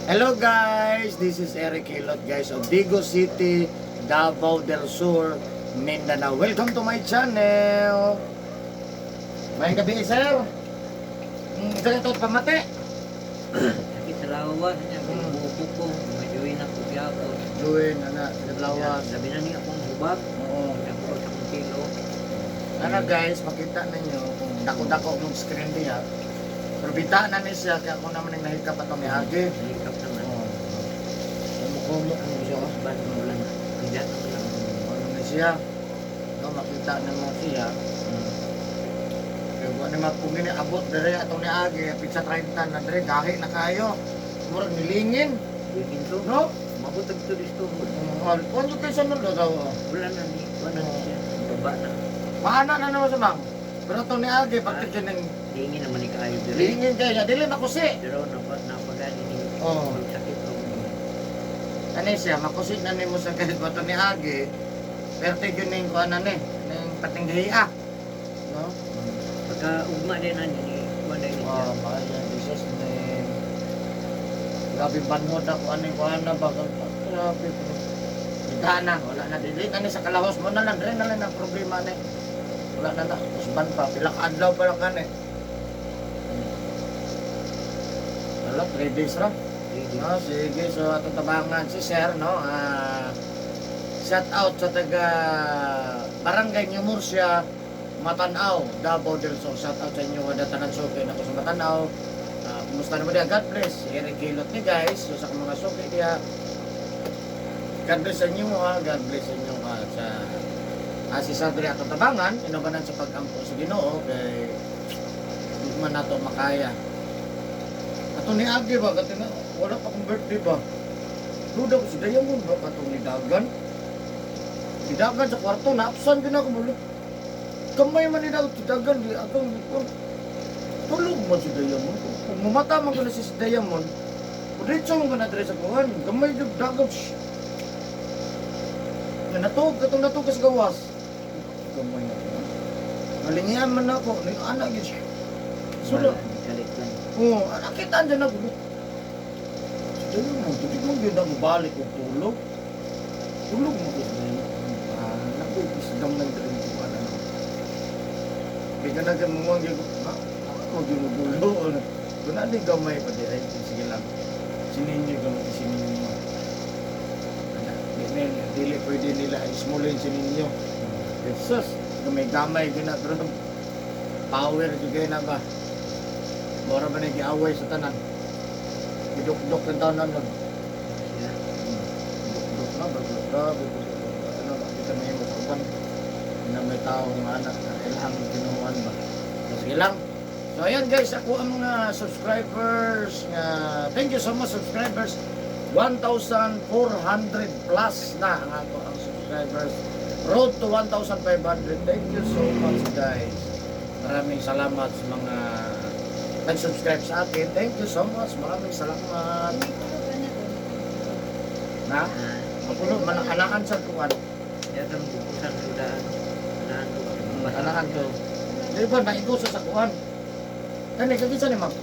Hello guys, this is Eric Hilot guys of Digo City, Davao del Sur, Mindanao. Welcome to my channel. May gabi sir. Ito ito pamate. Sakit sa lawas niya, buko ko, majuin ako gyako. Duin ana sa lawas. Sabi na niya akong hubag, Oo. nagpuro sa kong kilo. Ana guys, makita ninyo kung dako-dako mong screen diha. Pero bita na ni siya kaya ako naman ang nahikap atong miagi. Nalikap naman. Kumuk mo siya. Bad mo lang. Hindi na lang. Ano na siya? No, makita na mo siya. Kaya kung ano mapungin abot dere atong niagi, pizza 30 na dere gahi na kayo. Murag nilingin, Bigin to. no? Mabutag to dito. Kung kayo sa nulo daw. Wala na ni. Wala na siya. Baba na. Paana na naman sa mang. Pero atong niagi, pagka ng Tingin naman ni kayo dire. lingin kayo, dili na kusi. Pero napagani ni. Oo. Sakit to. Ano siya, makusit na nimo sa kahit bato ni Agi. Pero tigyo na yung kuha na ni, ng patinghiya. No? Pagka ugma din ani ni. Wala ni siya. Makaya, Jesus name. Grabe banhod ako, ano yung kuha na ba? Grabe po. Kita na, wala na. Delete na ni sa kalahos mo na lang. Dre na lang ang problema ni. Wala na na, usban pa. Pilang adlaw pa lang ka ni. Wala, 3 days ra. No, sige, so atong tabangan si Sir, no? Shout out sa taga Barangay New Murcia, Matanaw, Davao del Sur. Shout out sa inyo, wala tanan suki na ko sa Matanaw. Kumusta naman diya? God bless. Eric Hilot ni guys. So sa mga suki diya, God bless sa inyo ha. God bless sa inyo ha. Sa si Sadri atong tabangan, inubanan sa pag-ampo sa Ginoo kay hindi man nato makaya. Ato ni Agi ba, katina, wala pa akong birthday ba? Duda ko si Diamond ba, katong ni Dagan? Si Dagan sa kwarto, naapsan din ako muli. Kamay man ni Dagan, si Dagan, di atong tulog mo si Diamond. Kung mamata man ko na si Diamond, diretso mo ka na sa buwan, kamay yung Dagan, shhh. Natug, katong natug ka sa gawas. Kamay na. Malingihan man ako, anak yun siya. Sulo. Galit lang. Oo, nakita dyan ako. Sige mo, hindi ko yun ako balik o tulog. Tulog mo ko sa inyo. Nakupisdam ng drink ko. Hindi ka nagkamuang yun. Ako ginugulo. Kung na di gamay pa di ay, sige lang. Sininyo gamay, sininyo. Dili pwede nila ismulin sininyo. Jesus, gamay-gamay ginagro. Power juga na ba? Mora ba nag-iaway sa tanan? Iduk-duk ng tanan nun. Iduk-duk na, grabe. Ano, kita na yung usapan na may taong anak na kailangan kinuhaan ba? Sige lang. So ayan guys, ako ang mga subscribers. Thank you so much subscribers. 1,400 plus na ang ako ang subscribers. Road to 1,500. Thank you so much guys. Maraming salamat sa mga nag-subscribe sa akin. Thank you so much. Maraming salamat. Na? Mapulo, anakan sa kuwan. Yan ang bukusan ko daan. Anakan to. Di ba, naigusa sa kuwan. Kani, kagisa ni ma'am.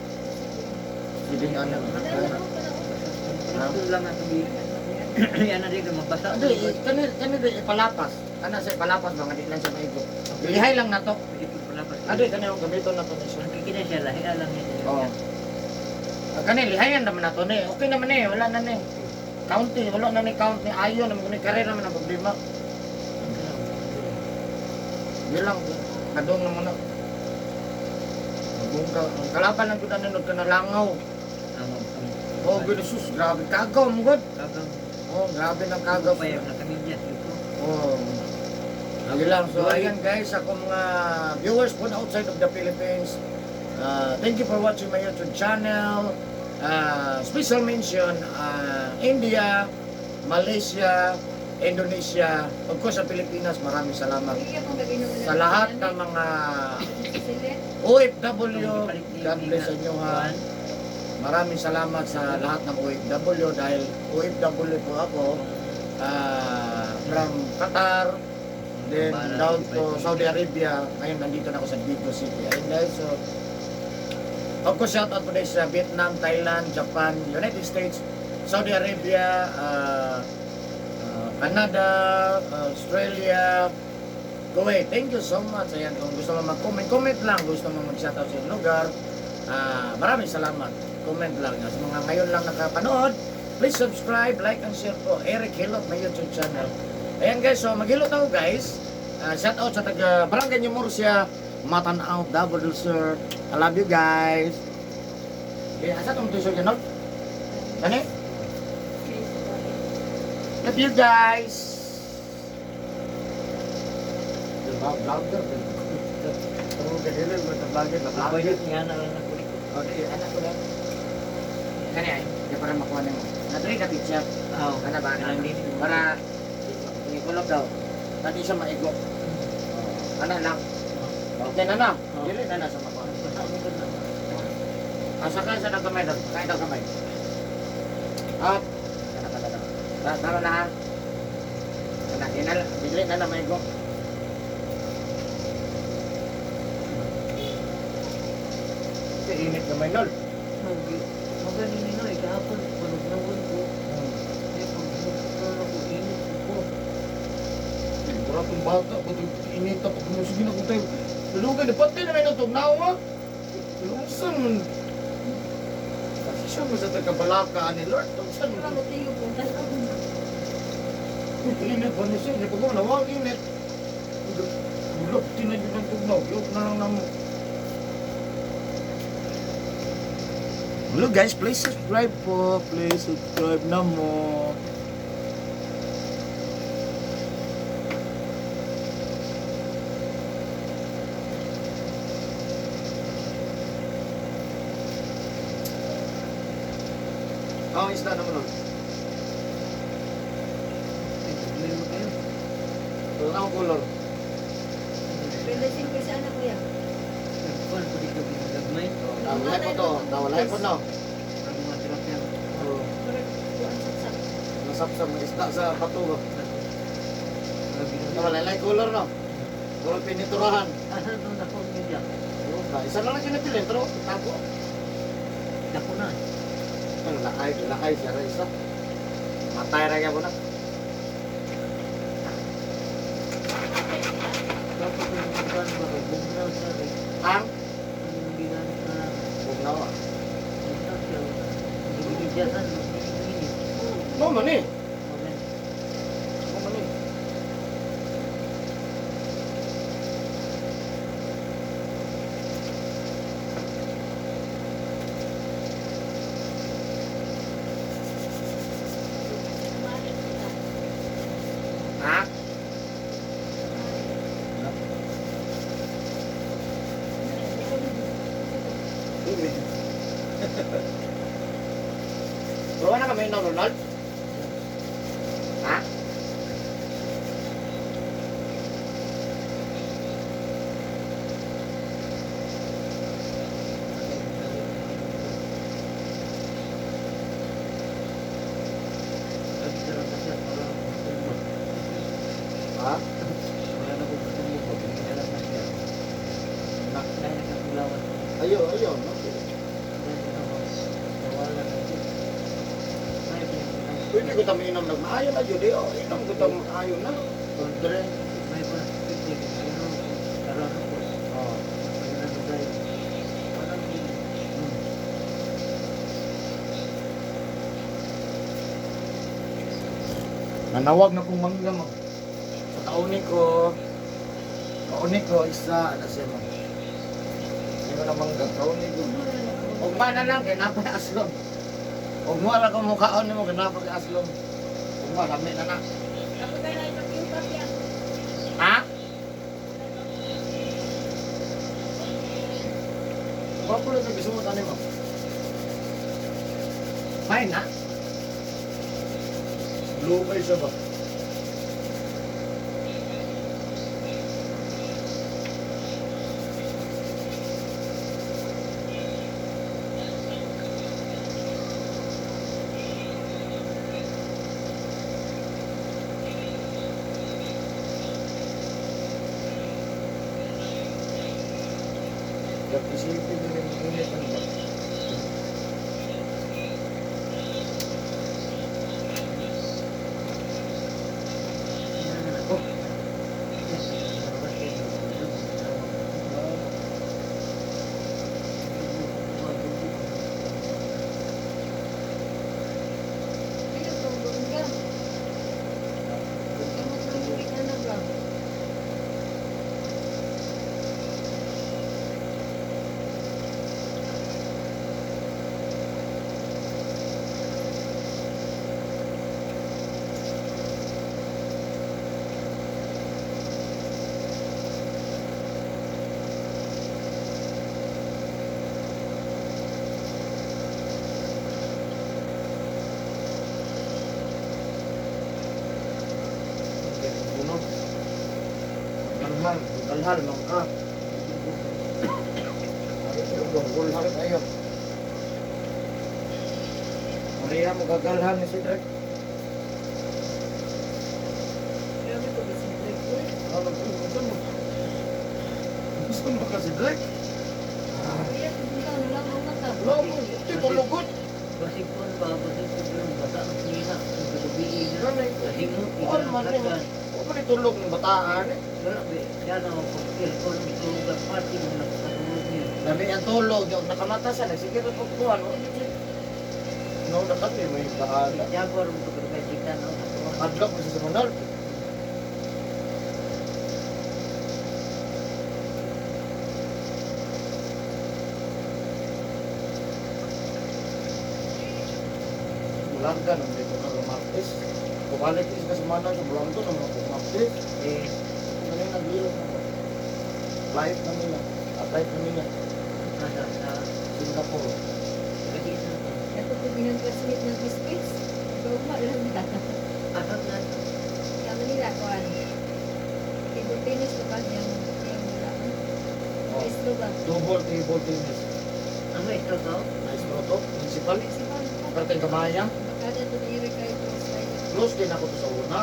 Sige nga na. Ito lang ang sabi. Yan na rin mabasa. Hindi, kani di ipalapas. Kana sa ipalapas ba, nga di lang siya maigo. Ilihay lang na to. Adi, kani yung gamito na to. Nakikita siya, lahi lang niya. Oo. Kani, lihayan naman na to ni. Okay naman eh, wala na ni. County, wala na ni count ni ayo naman ni karir naman ang problema. Di lang, kadong naman na. Ang kalaban lang kita nunod ka na langaw. Oh, sus, grabe kagaw mo god. Oh, grabe ng kagaw. Payag na kami niya. Oh. Lagi lang. So, ayan guys, ako mga viewers po outside of the Philippines. Thank you for watching my YouTube channel. Special mention, India, Malaysia, Indonesia, of course sa Pilipinas, maraming salamat. Sa lahat ng mga OFW, God bless sa inyo ha. Maraming salamat sa lahat ng OFW dahil OFW po ako from Qatar, then down to Saudi Arabia. Ngayon nandito na ako sa Digo City. Ayun guys, so Of course, shout out po din sa Vietnam, Thailand, Japan, United States, Saudi Arabia, Canada, Australia, Kuwait. Thank you so much. Ayan, kung gusto mo mag-comment, comment lang. Gusto mo mag-shoutout sa iyong lugar. Maraming salamat. Comment lang. Sa mga ngayon lang nakapanood, please subscribe, like, and share po. Eric Hilot, may YouTube channel. Ayan guys, so maghilot ako guys. Shoutout sa taga Barangay New Murcia, Matanaw, Double Sir. I love you guys. Okay, asa itong t-shirt yan, no? Ano? Love you guys. Vlogger. Oh, ganyan mo sa vlogger na Apa vlogger. yun? Yan na lang ako dito. Okay, anak ko lang. Kani ay, di para makuha nimo. Natry ka picture. Oo. Ana ba Kailang din. para ikulog daw. Tadi siya maigo. Ana lang. Okay na na. Dili na na sa makuha. Asa ka sa kamay daw. Kaya daw kamay. Up. Ana ka daw. Tama na ha. Ana inal, dili na na maigo. Init kamay nol. Magaling nino eh. Kahapon, panugnawan ko. Eh, pag ako, init ko. Mura itong bata, ba't init ako sige na kung tayo. Lulugay, dapat din naman itong nawa. Lungsan man. Kasi siya mo sa tagabalaka ni Lord. Lungsan mo. Init ba niya siya? Hindi ko nawang init. Ulap, tinadyo ng tugnaw. Yok na lang namo. Hello guys, please subscribe po. Please subscribe na mo. Oh, isda naman nun. Meron mo kayo. Ito ang color. Relasin ko sa anak ko yan. Nagkuhan ko dito ginagmay. Nawalay po to. Nawalay po no. Ang mga tilapia. Kuan saksak. Nasapsap ng isda sa bato. Grabe na. Nawalay color no. Color piniturahan. Asan itong dako media? Isa na lang kinapilin, pero tago. Dako na. Ang lakay siya rin isa. Matay rin mo na. Dapat yung bukan baka bumraw sa rin. Ang Ang bilang na bugnawa. bumraw siya. Nagigidyasan. Nagigidyasan. Mo man eh. Amen. Mo man eh. Ha? Bawa na kami ng Ronald? Ha? Lagi sarang kasi at wala akong tumulong. Ha? Wala na akong tumulong. Pinagdalan na siya. Dahil nagkakulawan ko. Ayo, ayo. No? Pwede ko tayo inom ng maayo na yun. Inom ko tayo maayo na. Pagdre. Oh. Nanawag na kong mangga mo. Sa kauni ko, isa, ano siya mo. Hindi ko na mangga, kauni ko. Huwag ba na lang, kinapay aslong. Huwag mo alam kung mukhaon mo, kinapay aslong. Huwag mo, lami na na. Ako kayo na ito yung papya. Ha? Huwag ko lang nagsuot mo. Fine na. Blue kayo siya ba? Isipin nyo yung unit ng ba? Kalhal lang ka. Kulhal kayo. Maria mo gagalhan ni si Drek. Grabe ko ba si Drake ko eh. Ano mo? Gusto mo ka si Drek? Kaya ikaw na lang ang mata. Wala mo, ito tulugot. Basig po ba, basig po lang, bata ang nila, ang galubiin na, Ganay ko. kasing mo, Kuan man mo. Huwag man itulog ng bataan eh. wala ba, yan ako, pag-aircon, itulog at party mo nakatulog niya. Labi ang tulog, yung nakamata sa sige rin pagkuhan. No, nakati may bahala. Jaguar mo pagkakajikan, no? Adlock mo sa sumunod. Bulanggan, ang dito na lumaktis. Bumalik is ka sa mana sa bulanggan, ang mga lumaktis. Eh, Ano yung nagbiro na ba? Flight na nila. Flight na nila. nasa sa Singapore. Kadisan. Ito po ginag-classmate ng biscuits. Ikaw ba lang nila. Asal na, Kaya nila kuhan. Table tennis to ba? Yung wala. Oh, Istro ba? double table tennis. ano ito to? Nice bro to. Principal. Principal pa. Pero kay kamaya. Kada ito ni Eric kayo close tayo. Close din ako to sa una.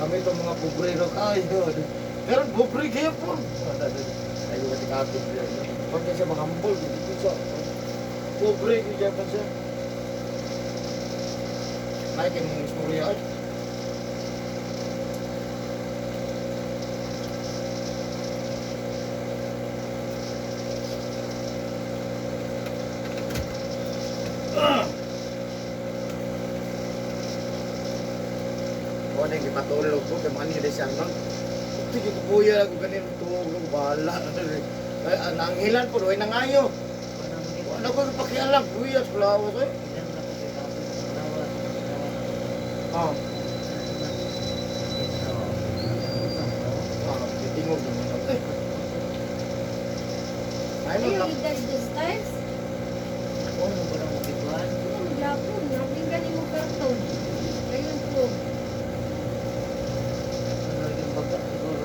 Kami itong mga pobrero kayo. Pero pobre kayo po. Ayaw ka tikapit. Pag siya makambol, dito siya. Pobre kayo pa siya. Ay, kanyang istorya ay. Ako na yung ipatulog ko, kaya mga siya nang sige ko buya ako ganito tulog, bahala. Ay, nanghilan po, ay nangayo. Ano ko pakialam, buya sa lawas eh. Oh, titingog naman ako eh. Ay, Ayaw no, ni Dash the Styles. Ano ba lang magkituan? Ano Japon? Nabing galing mo karton. Ayun po. Ano yung baga? Siguro.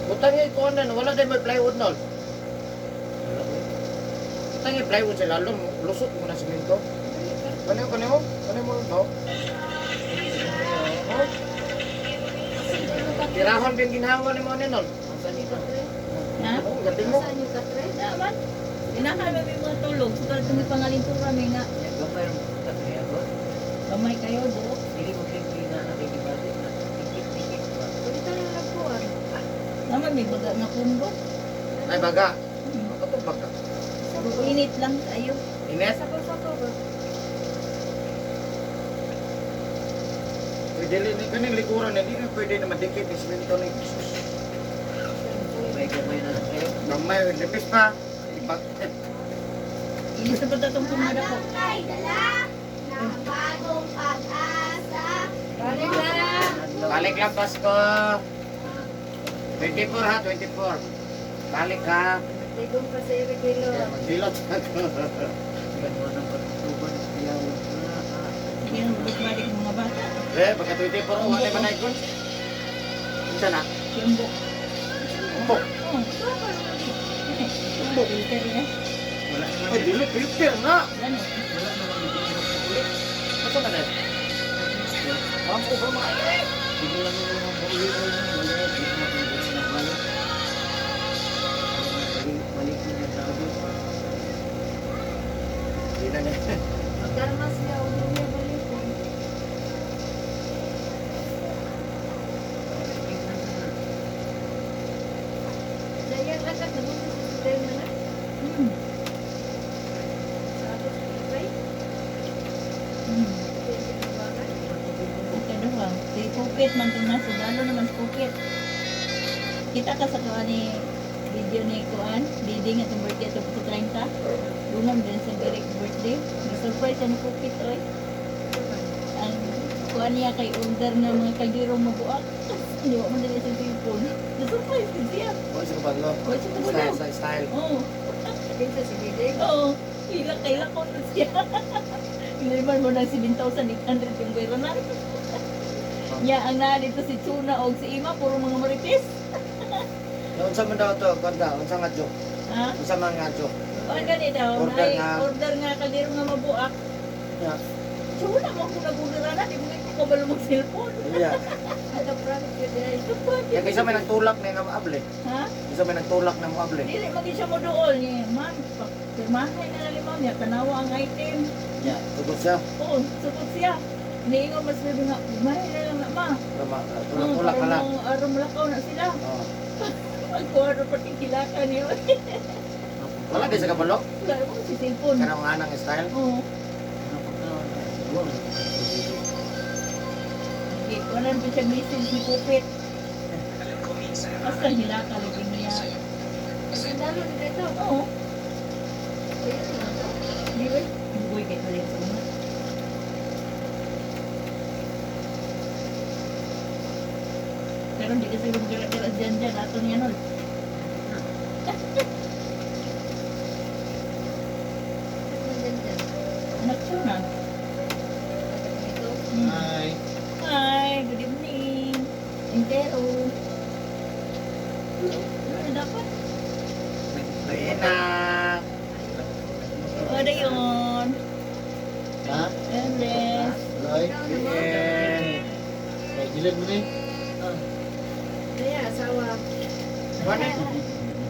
Butang niya ito na, wala din may plywood nol. Wala ko. Butang niya plywood sa lalong, lusot mo na simento. Kaneo mo ito. Oh, tirahon din ginhawa ni mo ni nol. Asan ito? Ha? Oh, gating mo. Saan yung katre? Daman. Inakay may mga tulog. Sukal kami pangalintura may nga. Gamay mo kataya ko. Kamay kayo do. Hindi mo kaya na nakikipati na tikit-tikit ba? Pwede tayo nagpuan. Naman may baga nga kumbo. Ay, baga. Ito baga. Init lang tayo. Ines, Sako-sako ba? pwede rin kaning likuran, hindi na pwede na madikit yung simento ni Jesus. May gamay na lang kayo. Gamay, lipis pa. Ibag. Inis na ba itong pumada ko? Balik lang. Balik lang, Pasko. 24 ha, 24. Balik ha. Ligong pa sa Eric Hilo. Kaya magbilot ako. Ganda ng pagtutuban. Yaw na. Yan, balik ng mga bata. Pagka 24, wala man na ikon. Isa na. Kumbo. Umbok. Oh. Kumbo. Filter na. Wala Ay, dili, filter na. Ano? Wala naman yung Ito na rin. Mampu ba mga Hindi lang yung mga paulit-ulit na wala. Hindi ko mapinagos na balik. Balik na niya sabi. Hindi na niya. Magdarma siya. Huwag niya balik po. Sayang agad. Nabunta sa hotel na na. Hmm. Sabi sa ibay. Hmm. Hotel sa Kabangan. Okay daw ha. Si Pukit man ito na. Sudalo naman si Pukit. Kita ka sa kuha ni video ni Kuan. Didi nga itong birthday ito po sa 30. Lunam din sa Derek birthday. May-surprise siya ni Pukit oy. Ang kuha niya kay order ng mga kaldero mabuak. Hindi mo man din sa cellphone. Na-surprise din siya. Wala sa kabalo. Wala sa kabalo. Style. Oo. Pinsa si Bideng. Oo. Kila ko na siya. Iliman mo ng 7,800 yung pera na. Nya ang na dito si Tuna o si Ima, puro mga marites. Unsa man daw to, kanta, unsa nga joke? Ha? Unsa man nga joke? O gani daw, Order nay nga. order nga kadiro nga mabuak. Yeah. So wala mo kung nag-order na, di mo ko kabalo mo cellphone. Yeah. Ang prank yun dahil. Ya kaysa may nagtulak na nga able. Ha? Kaysa may nagtulak na mo able. Dili maging siya mo doon ni man. Pirmahay na lima niya, tanawa ang item. Yeah, tugod siya. Oo, sugod siya. Niingon mas sabi nga, pirmahay na lang na ma. Tulak pala. Aram lakaw na sila. Oh. Magkuha na pati kilaka niyo. Wala di sa kabalo. Wala mo si cellphone. Kanang anang style. Oo. Okay, wala na siya message ni Kupit. Basta hilaka lagi niya. Ang dalo ni dito. Oo. Ayun lang to. Di ba? Bugoy kay kalit sa mga. Pero hindi kasi magdala-dala dyan, ato niya nun. Nandyan. Anak siya na. Ito. Hi. Hi, good evening. Entero. Ano dapat? Lena. O, na yun. Ha? Andres. Lloyd. Bien. Ay, gilid mo ni. Kaya asawa. Kuwan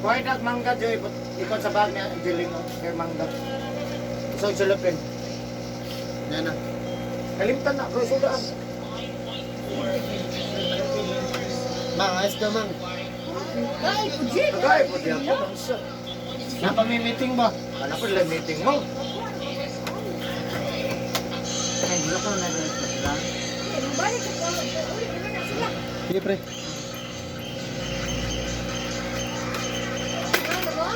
kuwan dag mangga joy ikot sa bag niya diling kay mangga. So sulupin. Yan na. Kalimtan na bro sudan. Mang, ayos ka mang. Ay, pujit. Agay po diyan ko. Napa may meeting ba? Ano ko lang meeting mo? Ay, wala ko na sila. Balik ko. Ulit naman na sila. Sige pre. Ano ba?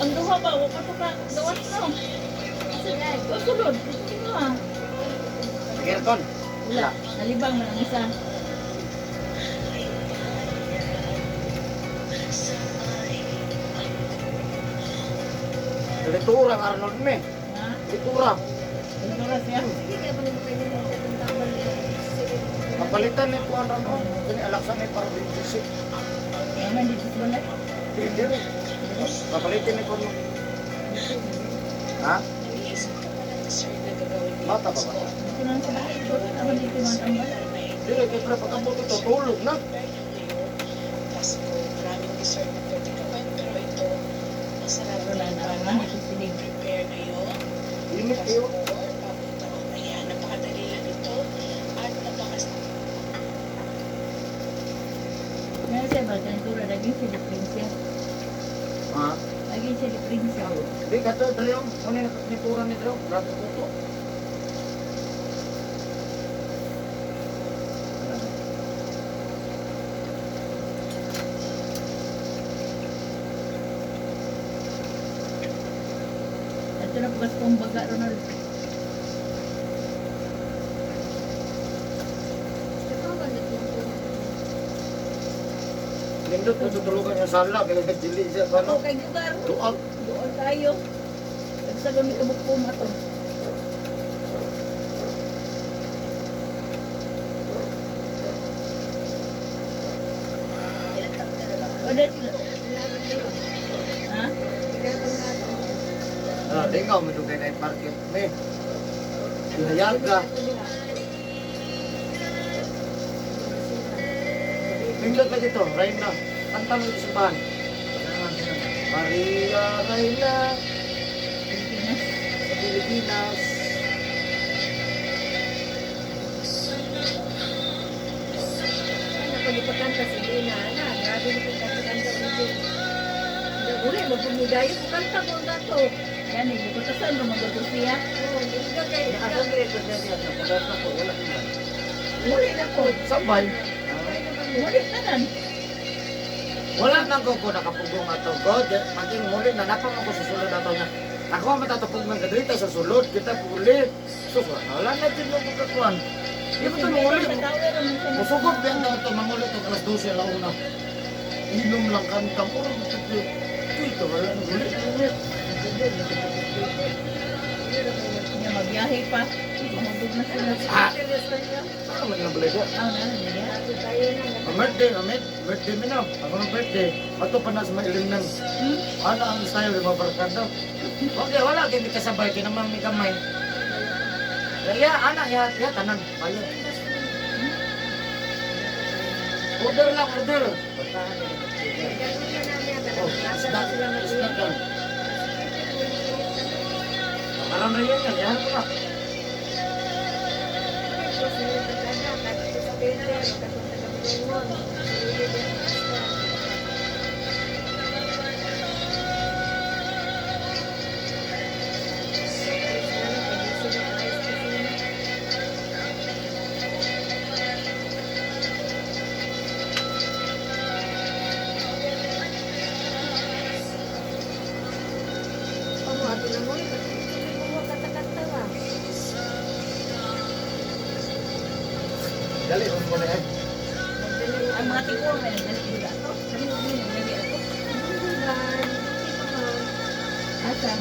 Ang duha ba? Huwag pa ito ka. Gawas no. Sila. O, sulod. Ito nga. Sige kon. Wala. Nalibang na ang isa. Litura ang Arnold me. Ha? Litura. Ito na siya. Sige kaya pa naman kayo nila. Ang tawal nila. Kapalitan ni Tuan Arnold. Kani alaksan ni para bintisik. Naman dito sa balay. Hindi rin. Kapalitin ni Tuan. Ha? Bata pa ba? Ito na sa bahay. Ito naman dito man ang balay. Hindi rin. Kaya pagkabot ito, tulog na. Maraming dessert na pwede gawin, pero ito, masarap Wala na. para Naman dito sinig. prepare ngayon. Init kayo. Bagong taon na yan, napakadali lang ito. At Ngayon siya ba? Gantura. Laging siya liprinsya. Ha? Laging siya liprinsya. Hindi ka to, Dreyong. Ano yung litura ni Dreyong? Grabe po to. Ito na bukas kong baga, Ronald. Ito ba nagluto? Nindot mo tutulugan yung sala. Kaya nagdili siya. Ako Ano? kay lugar. Tuag. Doon tayo. Nagsagon ni kabukpong ato. O, dahil sila. Ha? Ah, di nga, umidugay na yung market. May. Hinayag ka. Nindot na dito. Reyna. Kanta mo yung simbahan. Maria Reyna Pilipinas. sa Pilipinas. Pagkanta si Dina, na, grabe ni pagkanta ulit. Uli, magpumidayo ko kanta ko ang dato. Yan eh, hindi ko tasan mo magagot siya. Oo, hindi ka kayo. Nakasal niya ito niya niya. Pagkata ko, wala naman. Muli na ko. Sabay. Muli na nan. Wala nang ko nakapugong ato ko. Maging muli na napang ako sa sulod ato niya. Ako ang matatapog ng kadrita sa sulod. Kita puli. So, wala na din mo pagkakuan. Hindi ko ito muli. Musugod din daw ito. Mangulit ito. Alas 12 lang una. Inom lang kami. Puro dito, wala nang gulit. Gulit. Niya magbiyahe pa. Mahugog na sila. Ah, ano man yung balaga? Birthday, birthday mo na. Ako ng birthday. Ato pa na sa mailim ng ano ang style ng mga barkada. Okay, wala. Hindi kasabay. Kinamang may kamay. Kaya, anak, ya, tanan. Bayad. Order lang, order. Oh, snack lang. Marami na yan. Yan ko na. Dali, mo na yan. Ang mga tiguang may nagdala ako. Sabi mo yun, nagdala ako. Asa?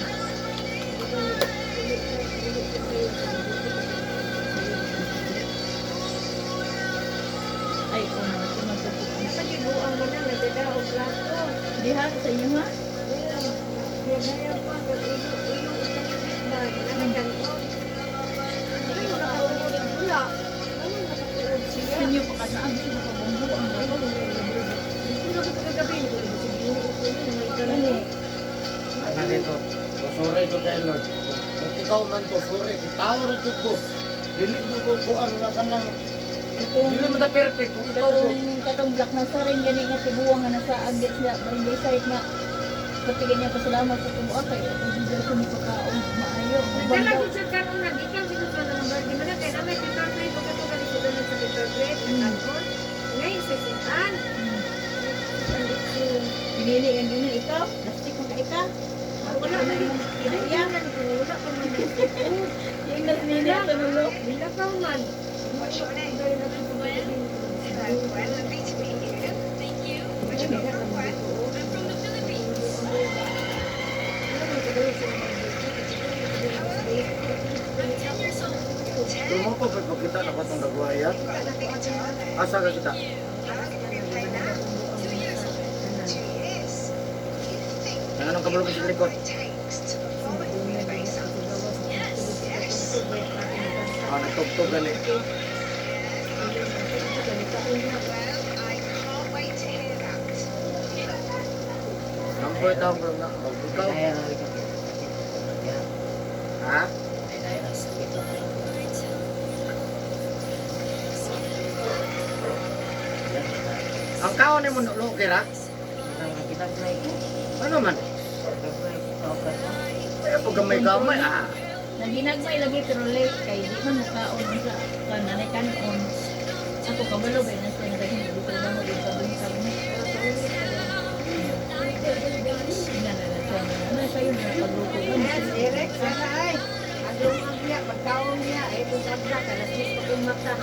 Ay, kung magsasabi. Pagibuang mo na, nagdala o plato. Diha, sa inyo ha? Gaya pa, ilo-ilo itanibit ba? Nanaganton. Hindi mo nakaulit pula. Ano nakatuod Sa siya? inyo pa kasaan siya makabunggo ang bago. Hindi ko kagabi. Siguro ko yun. May Dali. ganun. Ano dito? Sorry ko kay Lord. Kung ikaw man to, sorry. Itawar ito ko. Dili mo ko kuan na ka ng... Dili mo na perfect. Kung ikaw ko. Katong black na sa rin, gani nga tibuang nga nasa agit siya. Barangay site nga. Kapag niya pasalamat sa tubuan kayo. Kung hindi ko ni pagkaon, maayo. Nagdala ko sa karoon na, ikaw siguro sa ng birthday mo na, kaya na may Peter Grade, pagka ito ganito doon sa Peter Grade, nagkakon. Ngayon, sa sitan. Pinili ang ganun ikaw. Plastic mo ka ika. Wala pa rin. Inayangan ko, wala pa man nagsipo. Yung nagnili ang tunulo. Bila pa man. What's your name? Dahil natin kumain. Well, lovely to meet you. Thank you. Where'd you come from? Where? I'm from the Philippines. I'm 10 years old. 10? Tumo ko, ba't magkita na ba itong nagwaya? Nothing at all. Asa ka kita? How long have you been playing now? 2 years. 2 years? You think Nanganong kabalo mo sa likod? it takes to perform at Universal? Yes, yes. Nagtugtog gani. Well, I can't wait to hear that. Number down bro na. Ikaw? Ha? Ang kaon ni mo nulo kira? Ano man? Ay, po gamay-gamay ah. Naginagmay lagi pero late kay di man makaon sa kananay kanon. Ako kabalo ba na sa naging dito na mo dito sa sa mo. Ina na na siya. Ano sayo na pagluto ko. Yes, direct sana ay. Adong ang biya, pagkaon niya, eh, kung sabla, kalastis pa kong mata.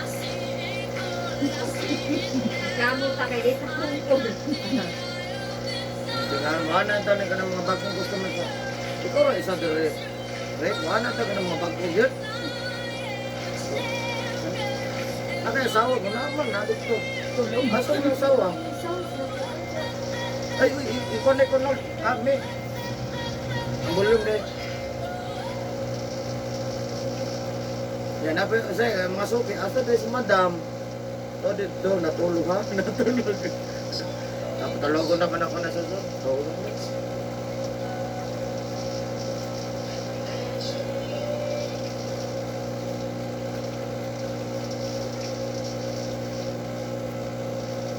Kamu ta kay dito kung Tingnan mo na ito ka ng mga bagong customer ko. Ikaw rin isa dire. Right, wala ito ka ng mga bagong yun. Ano yung sawa ko naman, nalit ko. Aso yung sawa. Ay, uy, i-connect ko na. Kami. Ang bulong din. Yan, napi, say, mga suki, asa tayo si madam. So, dito, natulog ha? Natulog. Napatalogon naman ako na suso. Tulog na.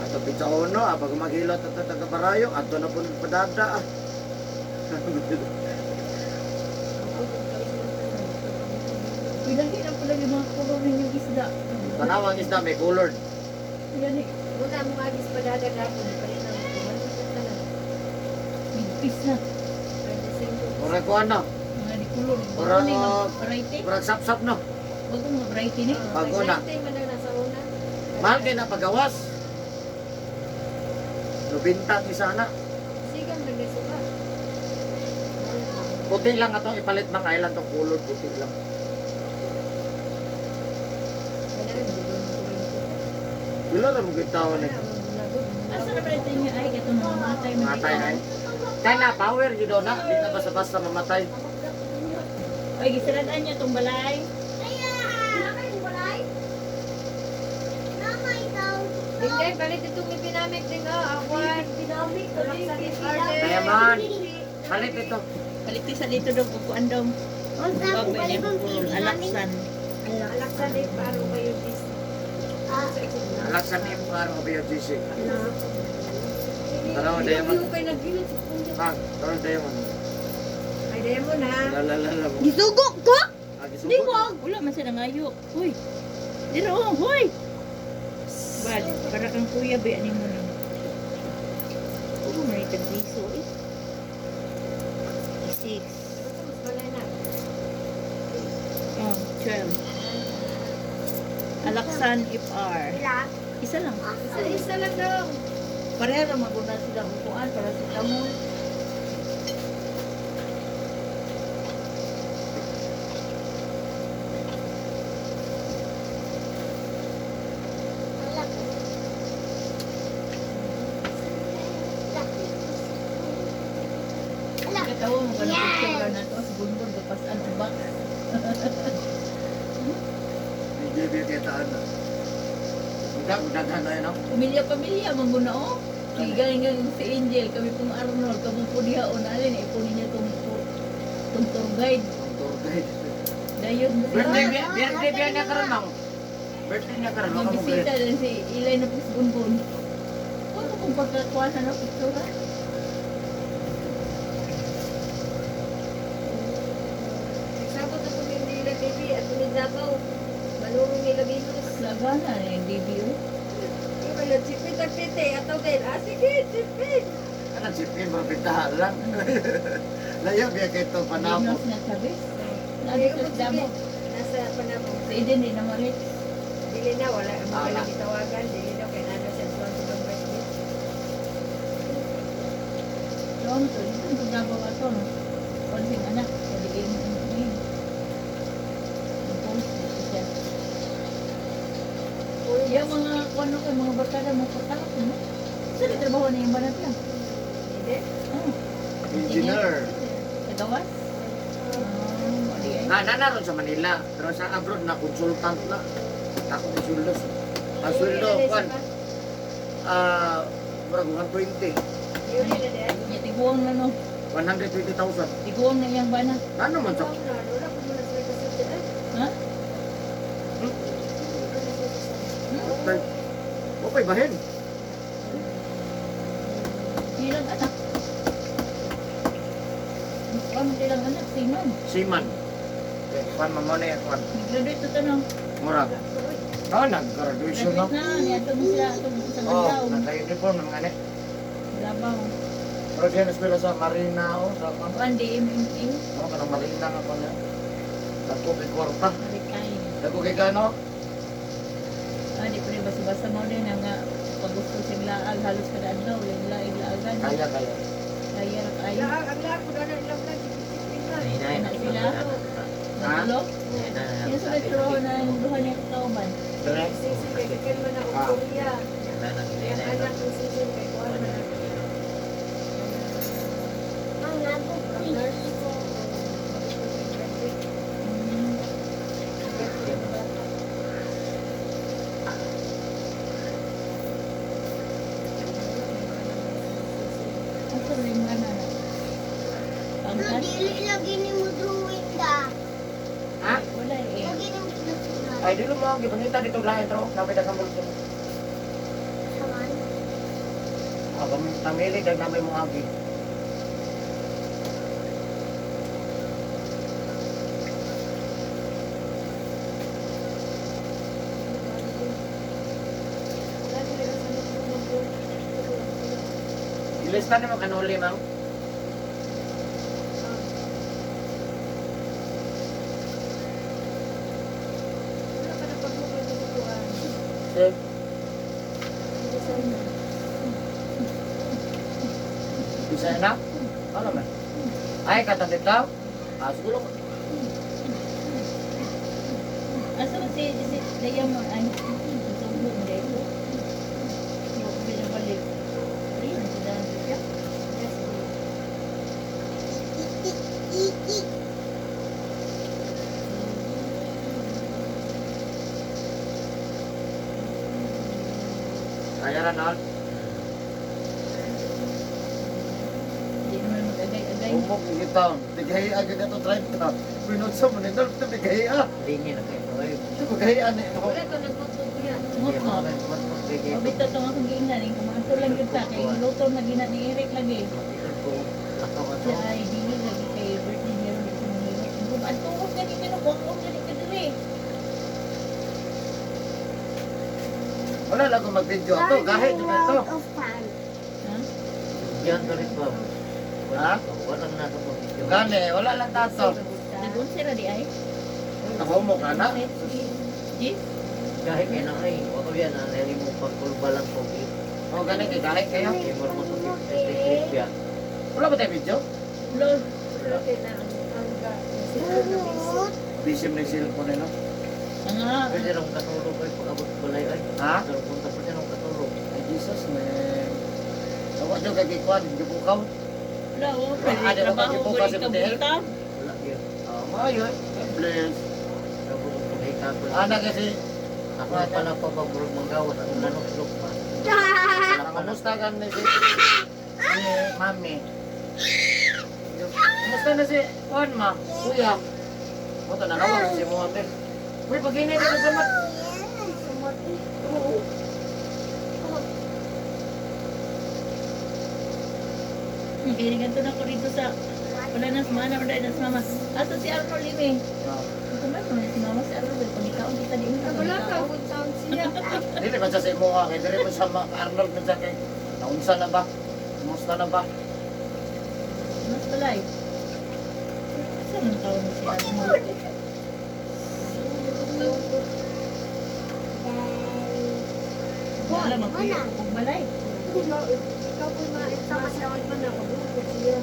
Ato pizza ono, pag maghilot at taga-barayo, ato na po nagpadada. Ilagi na pala yung mga kulong yung isda. Tanawang isda, may colored. Yan eh. muna mo agis pa dadagapon, palit ng kumalit na lang. Bigpis na. Mura ko ano, Mga di kulong. Orang, Ano yung variety? mura sap-sap no. Bagong mga variety ni. Bago na. man na nasa una. Mahal kayo na pagawas. Lubinta ni sana. Sigang nagasuka. Puti lang ato ipalit mga island to kulod puti lang. Wala ra mo gitaw ni. Asa na pala niya ay katong mamatay Matay na. Kaya na power yun daw na, di na basta-basta mamatay. Ay gisiradan niya tong balay. Hindi, balik ito may pinamik din awan. Pinamik, Kaya man, palit ito. Palikti sa dito daw bukuan daw. Pag may alaksan. Alaksan din, paano kayo this? Alaksan niyo mo nga mga GC. Taraw, Diamond. Yung kayo nagbilit. Ha, taraw Diamond. Ay, Diamond ha. Lalalala mo. Gisugok ko. Agi Di mo. Wala man siya nangayo. Hoy. Diro, hoy. Bad, para kang kuya ba ani mo na. Oh, may tagbiso eh. 6. Mas balay na. Oh, 12. Alaksan FR. Isa lang. Isa lang daw. Pareha maguna sila upuan para sa tamo. Katawa mo kanang picture na to, bundol kapasan ang box. Hindi biya kita na. Udag na yun, no? Pamilya mangguna oh. Galing si Angel, kami pong Arnold, kami po diha o nalin, ipunin niya tong tour guide. Tour guide. Dayon mo Birthday biya niya karon lang. Birthday niya karon, Mga baka mo bisita din si Ilay na Pusbunbun. Ano kung pagkakuha na picture ha? Nagsabot ako ni nila, baby, at nilagaw. Malurong nila binos. Lagana na yung debut. Yung wala, chipit at pite. Ataw din, sige, chipit. Ano, sipin, mabitahan lang. Layo biya kayo ito panamo. Diagnos na sabis. Ay, Nandito ako, sa damo. sige. Nasa panamo. Sa Eden din na marit. Dili na, wala. Ang mga Wala. nagitawagan. Dili na, kaya nano siya sa mga birthday. Doon to, dito ang gabaw ato. Konsing anak, sabihin mo ang name. Ang post, dito siya. Yung mga kuano ko, mga barkada mo, patalak mo. Saan yung trabaho na yung banat lang? Hindi. Oh, Engineer. Kagawas? Adi ay. Naroon sa Manila. Pero sa abroad na consultant na. Ako ni Suldos. Ang sweldo, kwan. Murag 120. Yun na din. Niya tiguang na no. 120,000. Tiguang na yung banat. Ano man sa... Wala ko muna sa kasasya. Ha? Okay, bahin. Ilang anak? Ano ilang anak? Siman. Seaman. Kwan mamone yan, kwan. Nag-graduate to tanong. Murag. Nag-graduation na. Graduate na. Niya itong sila. Itong sa Oh, Mandaw. naka-uniform ng ganit. Labaw. Pero siya na sa Marina o sa kwan. One day, MMA. Ano ka ng Marina nga kwan yan. Dako kay kwarta. Marikay. Dako kay gano. Di pa rin basa-basa mo din. Ang pag gusto siyang laag, halos kada adlaw. Laag-laagan. Kaya. Kaya na kayo. Ang lahat ko na ilang lang. Chipit na. Anak sila. Ha? Natulo? Yan sa trabaho na yung duha niya kauban. Direct. Sisi, kay Kikel mo na Ah. Korea. Ang anak ng Sisi, kay Kuan na. Asa rin yung ana? Pangkat? Lagi ni mo drawing da. Ha? Wala eh. Lagi ni mo sinusulat. Ay, dilo mo. Gipangita dito lahat, tro. Napay dagang bulto. Saman. Kami tamili, dag namay mo agi. Ilista naman kanuli, ma'am. Wala ka na pagmukha dito, Kuan. Sir, bisa na? Ano man? Ay, katandit daw? Siguro ko. Asa ba si Diamond? Ay, susubo mo dito. Yung pinabalik. Ayun, si Dan siya. Kaya Ranal. Hindi naman mag-agay-agay. Umok kita. Tigahi agad ito 30. Pinunsa mo nito. Tigahi Hindi na kayo. Ay, Tigahi ani. Wala ko nagmutog yan. Smooth mo. Mabito ito nga kung giingnan. Kung mato lang yun ta. Kay luto na gina ni Eric lagi. Siya ay dili lagi kay birthday niya rin ito ng hirap. Kung ang tungkol ka dito, buwang-buwang ka dito dili. Wala lang kung mag-video ito. Kahit ito ito. Of time. Ha? Yan ka rin ba? Ha? Walang nasa po. Gani, wala lang tato. Nagun sila di ay? Nakahumo ka na. Gis? Kahit kaya na ay, wako yan, anali mo pagkulba lang po. O gani, kahit kayo. Kaya mo naman sa yan. Wala ba tayo video? Lord. Wala kayo na ang hangga. Siguro na Ano? Busy mo na yung cellphone nila. Nga. Pwede rin katulog ay pag-abot balay ay. Ha? Pero punta pa siya ng katulog. Ay, Jesus, man. Tawa nyo kagikuan, gibukaw. Wala, oh, pwede Ano, trabaho mag-ipo ko ka rin sa hotel? kabuta. Wala yun. Mayo, bless. Tapos kung may tapos. Ana kasi, Ako pala pa pag manggawas ang lanok-lok pa. kamusta ka na si Mami? Kamusta na si Juan, ma? Kuya? Buta na nawag si mo ate. Uy, pag-inay ka na sa mat. Oo. Kaya ganito na ko dito sa wala na sumana or dahil na si mama. Asa si Arnold Lime? Kumain mo na si mama si Arnold. Panikaon kita din ka. Wala ka, good sound siya. Dili man siya sa imo kay dili man siya Arnold man siya kay naunsa na ba? Kumusta na ba? Mas balay. Saan ang taon mo si Arnold? Wala magkuyo kung balay. Ikaw po sama sa akin man ako. Bukod siya.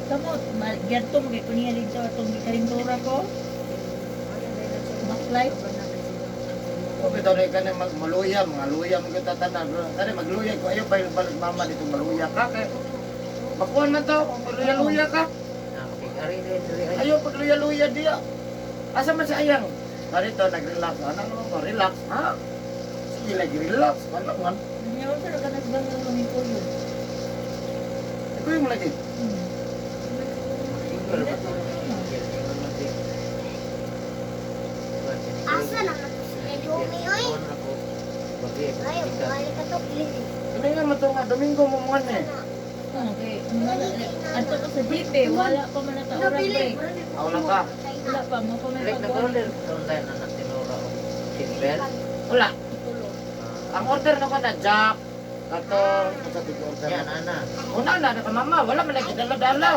Kamot, gyadto mo kay kuniya dito atong gikarintura ko. Maklay. O bitaw na ka na maluyam, mga luyam ko tatanan. Kani magluyag ko ayo balik mama dito maluya ka kay makuan man to, kung maluya-luya ka. Ari rin ay. Ayaw pagluya-luya diya. Asa man si Ayang? Narito, nag-relax. Ano naman ko? Relax, ha? Sige, lagi relax. Ano man? Nangyaro sa naganas ba ng mga kuyo? Ito yung lagi. Asa na ka si Lumi, oy? Ayaw, balik ka to. Ano nga mo ito nga? Domingo mo mga eh. Okay. Ato ko sa jeep eh. Wala pa man nataura break. Wala pa. Wala pa. Mo pa may Like na pag-order. order online na natinura o seatbelt. Wala. Ang order na ko na, Jack, katong, sa order Yan, na. ana. Una na, nakamama. Wala man lagi dala-dala.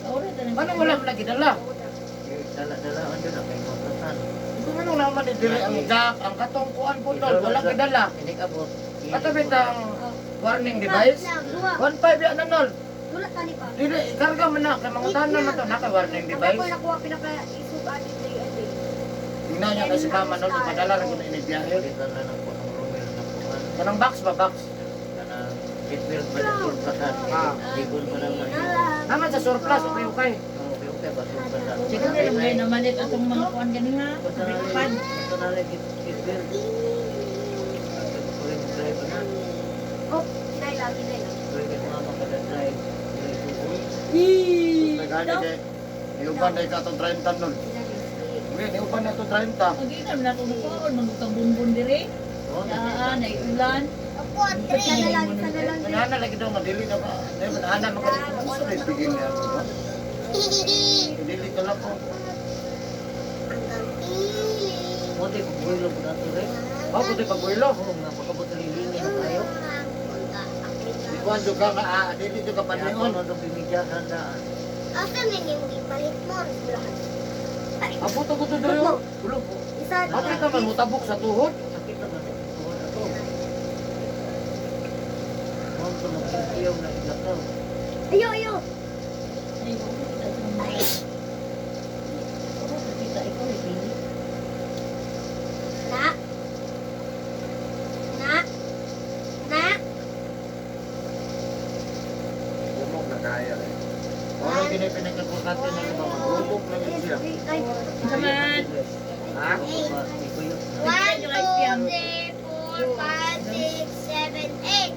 Oras na Ano wala man lagi dala? Dala-dala ang yun ang may motosan. Ito man wala man dili ang Jack, ang katong kuan putol. Wala kidala. Hindi ka po. Ato bitang warning device. 1.5 yan nanol. Wala tani pa. Dili, ikarga mo na. Kaya mga tanan naman ito, naka-warning Ako device. nakuha pinaka-isog atin day a day. Tingnan niya kasi mama nol, padala na ko na inibiyahe. Palitan na ng punong rumel na kuhan. Kanang box ba, box? Kanang seatbelt ba na surpasan. Ah. Digol pa lang na yun. Naman sa surplus, okay. Okay ba surpasan? Siguro lang may namalit atong mga kuan ganina. Basta na Breakpad. Basta na lang seatbelt. Kuling drive na. Oh, hinay lang. Kuling mga makadadrive. Nagani kay, iuban na ikaw itong 30 nol. Okay, iuban na itong 30. Pag-inam na kung nakuha, magkabunbun dire. Yaan, ay ulan. Ako, ate. Manana lagi daw, madili na ba? Dahil manana makalit. Gusto na ibigin niya. Dili ka lang po. Hanggang piling. Buti kung buhilo po nato rin. Oh, puti pagbuilo. Oo nga, pagkabot nalilingin na tayo. Di ko ang juga nga, dili juga Kaya ako panion. nung binigyan handaan. Asa man yung ipalit mo? Abuto ko to doon. Ulo po. Isa Bakit naman mutabok sa tuhod? Sakit naman ito. Tuwan ako. Ma'am, ito magsikiyaw na ilakaw. Ayo. Ay, na pinagkakulkate na iba. Magrubok na yun siya. Saman. Ha? One, two, three, four, five, six, seven, eight.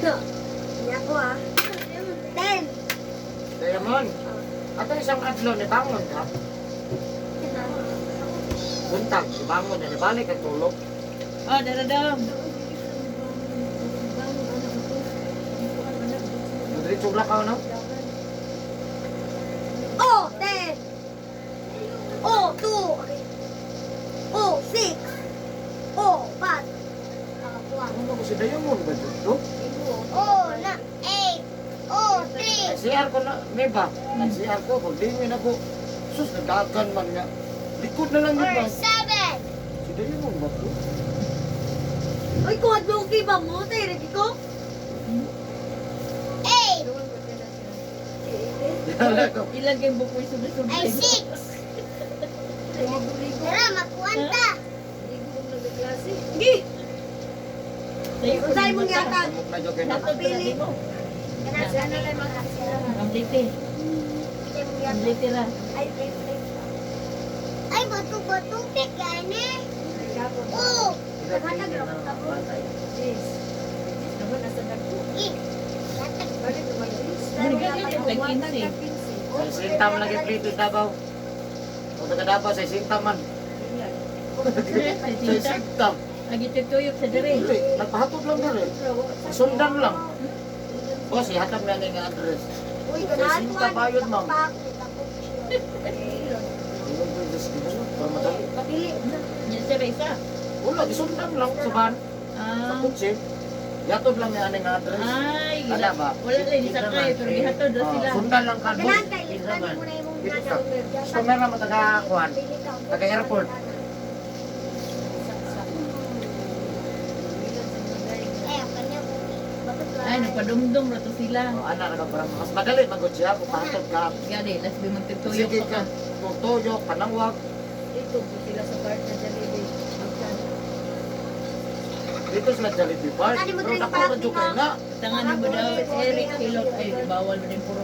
Hindi ako ah. 10. Diamond. Ato isang adlaw ni bangon ka. Buntag, si bangon na balik ang tulog. Oh, daradam. Diretso lakaw no? Oh, 10. Oh, 2. Oh, 6. Oh, 5. Ano mo si Diamond ba dito? Oh, 8. Oh, 3. CR ko na, may ba? CR ko, pag lingon ako. Sus, nagkakan man nga. Likod na lang yun ba? 7. Si Diamond ba to? Uy, kuhat mo okay ba mo? Tayo, ready ko? 8. Dala ko. Ilang yung bukoy sunod-sunod. Ay, 6. Tara, magkuwanta. Hindi. Usahay mong yata. Amok na dyan kayo na. Napili mo. Kanasya na lang mga kasira. Ang liti. Usahay mong Ang yata. liti ra. Ay, bato-bato, pek yan eh. Oh, naghatag lang ang tabo. Sa sintam lagi prito Davao. Kung taga Davao, sa sintam man. Sa sintam. Lagi tutuyok sa dire. Hindi, nagpahatod lang din eh. Sundan lang. Boss, ihatag na nga address. Uy, Sa ganahan sinta bayod, ma'am. Kapili. Yan si Reza. Wala, isundan lang sa van. Sa Ah. kutsi. Yatod lang nga nga address. Ay, Wala ba? Wala rin sa kay pero gihatod daw sila. Sundan lang ka, boss. Ganahan ka, ilipan mo na yung Dito ka. Customer na matagakuan. Taga-airport. Eh, ang kanya po. Bakit ba? Ay, nagpadumdum ra to sila. Anak na parang mas magaling magod siya kung pahatod ka. Gani, let's be magtutuyok Sige pa ka. ka. Tutuyo, panawag. Dito po sila sa part na Jollibee. Dito sila Jollibee Park. Ano mo Pero drink naku pa? na dyan kayo na. Tangan mo daw, Eric Hilot, ay bawal mo din puro.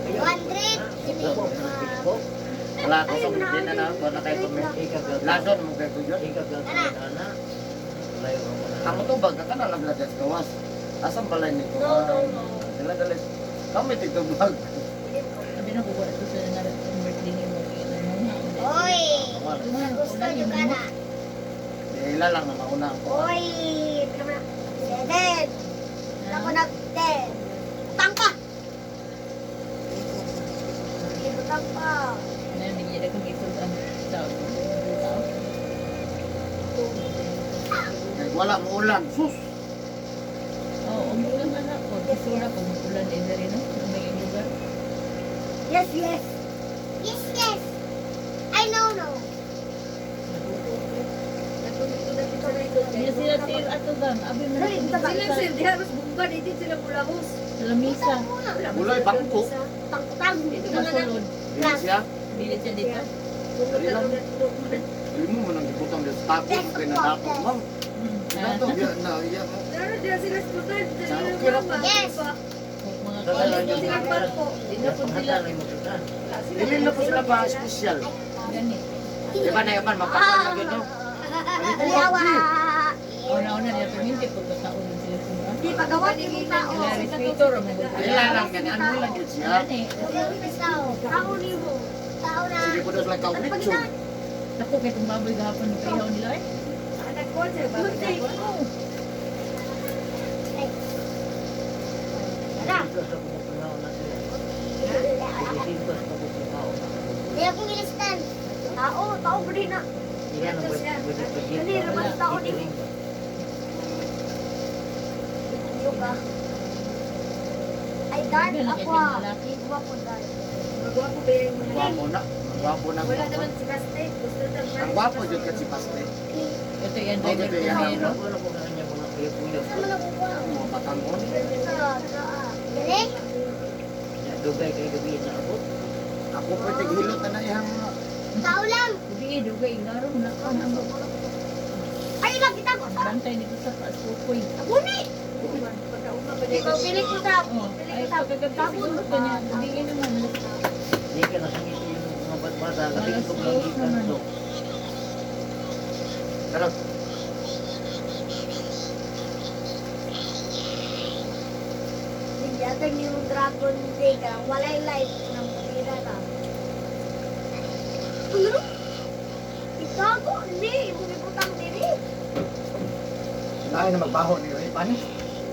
100. Wala ko sa hindi na na. Wala kayo kami. Ladon mo kayo yun. Kamu to bag ka na lang ladas gawas. Asam balay nito? No, no, no. Dala dalis. Kami dito bag. Sabi na ko, wala to sa birthday ni mo. Oy, gusto nyo ka na. Ila lang na mauna ako. Oy, 7. Ako na 10. Utang pa. Utang pa. Na, hindi niya kong isusan sa tao. Wala mo ulan. Sus. Oo, umulan man ako. Isura kung umulan din na rin, no? Sa may lugar. Yes, yes. Yes, yes. I know, no. Hindi sila til ato gan. Abi mo na Sila sir, diha mas bumba dito sila bulahos. sa lamisa. Ulay bangko. Utang. Ito na sulod. Dili siya. Dili siya dito. Dili mo man ang ibutang dito. Tapos kay na dapo. Ma'am. Dato yan na. Yan. Pero diha sila sputan, Sa sila okay lang. mama. Yes. Mga Dadala college niyo. Sila barko. Hindi na po sila. Dili na po sila pa special. Gani. Di ba na yaman? Mapakal na yun, no? Aliyawa. Una-una nila tuminti pag taon sila sila. Di pagawa ni mo tao. Kaya respeto ra mo. Ila lang yan. Ano lang yun siya? Gani. Tao ni mo. Tao na. Hindi ko daw lang kaulitsyon. Naku, kaya itong baboy gahapon ng kayaw nila eh. Anak ko sir, bakit ako? Oo. Tara. Di akong ilistan. Tao, tao ba rin na? Hindi, naman tao ni mo. Yoga. Ay, dark Sabi na ako kaya ah. lalaki. Guwapo dark. Magwapo ba yung mga Gwapo na. Gwapo na. wala naman si Caste. Gusto na Ang gwapo dyan kasi paste. Ito yan, Oh, driver dito yan. Pinero. Saan mo nakukuha? Mga batangon. Dali? Ako pwede hilot na na ihang Tao lang. Hindi, dugay, ingaro mo na ka. Ang Ay, lang kita ko. bantay dito sa taas kukoy. Abuni! pagkauma ba Ikaw pili ko sa. Oh, Pili ay ko sa. pagkagabi Tapos siguro ba? kanya. Hindi naman. Hindi ka nasangiti yung mga bata. Labi Alas ito dos lang ikan naman. to. Pero, Yata yung Dragon Day ka. Walay light ng pira ka. Ano? Itago? Hindi. Bumibutang diri. tayo na magbaho ni Ripan.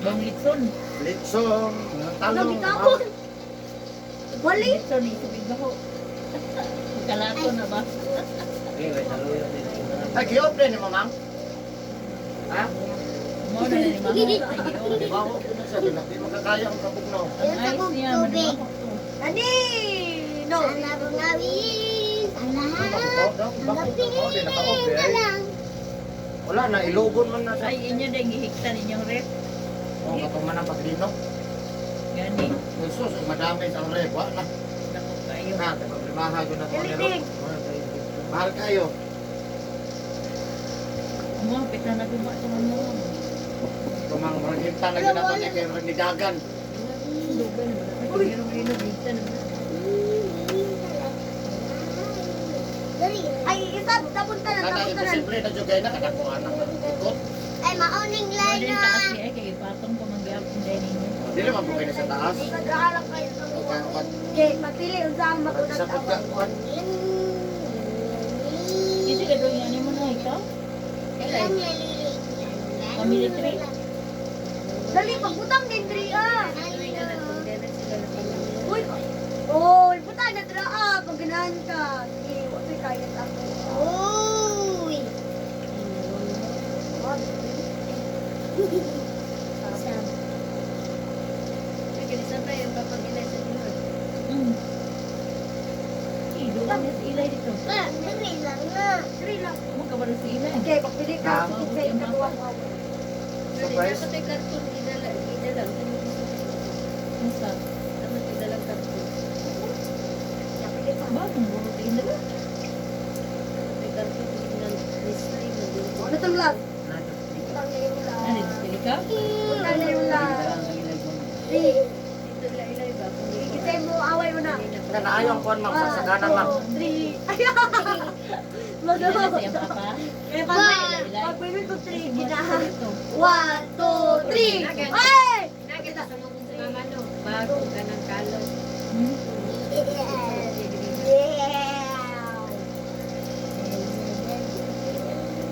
Bang litson. Litsong, Ano talong, bitago? Wali. Litson, isubig ako. Kalako na ba? Okay, wait, naluyo din. Ay, kiyop din ni mamang. Ha? Mo na ni mama. Ay, Baho ko na siya, di makakaya ang kabugnaw. ang ayos niya, manimako to. Nani? No. Wala na, ilugon man na siya. Ay, inyo din gihikta ninyong rep. O, katuman ang paglino. Gani. Jesus, madami ang rep. Wala na. Naku kayo. Na, problemahan ko na ito. Kiliting. Mahal kayo. Amo, pita na gumawa ito mo. Tumang maragita na ganato niya kay Ranidagan. Dugan na ba? Mayroong rino, hikta na ba? Ay, isa, tapunta na, Kada tapunta na. imposible na jugay na kadakuan ang ikot. Ay, mauning Ano din taas niya, kay ipatong pa mangyapon din ninyo. Dili man bukay na sa taas. Nag-aalak kayo sa O, mga. kaya Okay, mapili ang saan sa makunat pagkakuan. Kasi ka doon yan mo na ikaw? Family tree? Dali, pagbutang din, Dri, ah. Uy, oh, butang na, Dra, ah. Pag ganahan ka. Sige, wapit kaya sa ako. Uy. Hmm. Doon niya sa ilay dito. Dri lang. Amo ka ba rin sa ilay? Okay, pagpili ka. Ah, Sige, sa ikaw ang Surprise. Masa? Ba, kung burutin na ba? Ano itong lang? Butang na yung lang. Ano, dili ka? Butang na yung lang. Dri. Ikitay mo, away mo na. Nga naayong kuan ma'am, sa saganan ma'am. 3. Hindi na siyang papa. Eh, pag-pili ko 3, ginahan. Ito. 1, 2, 3. Ay! Bago ka ng kalot. Hmm?